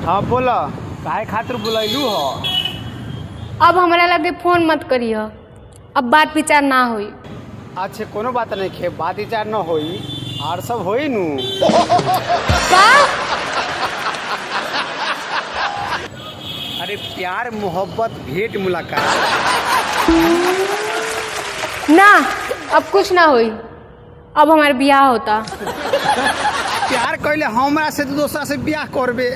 हाँ बोला, काहे खातिर बुलैलू हो? अब हमरा लगे फोन मत करिए, अब बात विचार ना होई। अच्छा कोनो बात नहीं खे, बात विचार न होई और सब होई नू। का? अरे प्यार मोहब्बत भेंट मुलाकात। ना, अब कुछ ना होई, अब हमारे ब्याह होता। प्यार कैले हमरा से तू दूसरा से ब्याह करबे,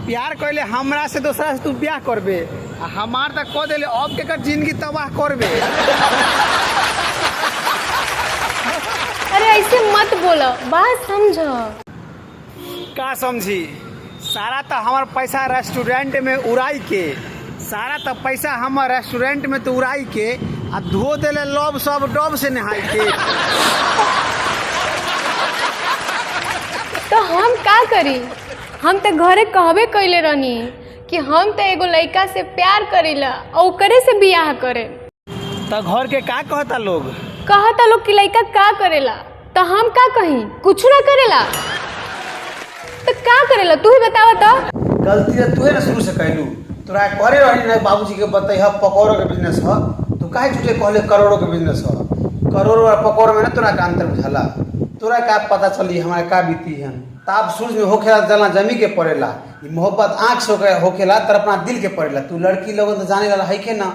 प्यार कैले हमरा से दूसरा से तू ब्याह करबे, हमार तक कह दिले अब के कर जिंदगी तबाह करबे। अरे ऐसे मत बोलो, बात समझो। का समझी? सारा तो हमार पैसा रेस्टोरेंट में उड़ाई के, सारा तो पैसा हमार रेस्टोरेंट में तो उड़ाई के आ धो देले लब सब डब से नहाई के। तो हम का करी? हम तो घरे कहबे कैले रहनी कि हम तो एगो लड़का से प्यार करेला और ओकरे से बियाह करे। तो घर के का कहता लोग? कहता लोग कि लड़का का करेला, तो हम का कहीं? कुछ ना करेला तो का करेला तू ही बतावा तो। गलती तो तू ना शुरू से कहलू, तोरा करे रही ना बाबूजी के बताई ह पकौड़ों के बिजनेस ह, तू काहे झूठे कहले करोड़ों के बिजनेस ह? करोड़ों और पकौड़ में ना तोरा का अंतर बुझाला? तोरा का पता चली हमारे का बीती है? ताप सूरज में होखेला जलना जमी के पड़ेला, ये मोहब्बत आँख से होखेला तर अपना दिल के पड़ेला। तू लड़की लोगों तो जाने वाला है के ना।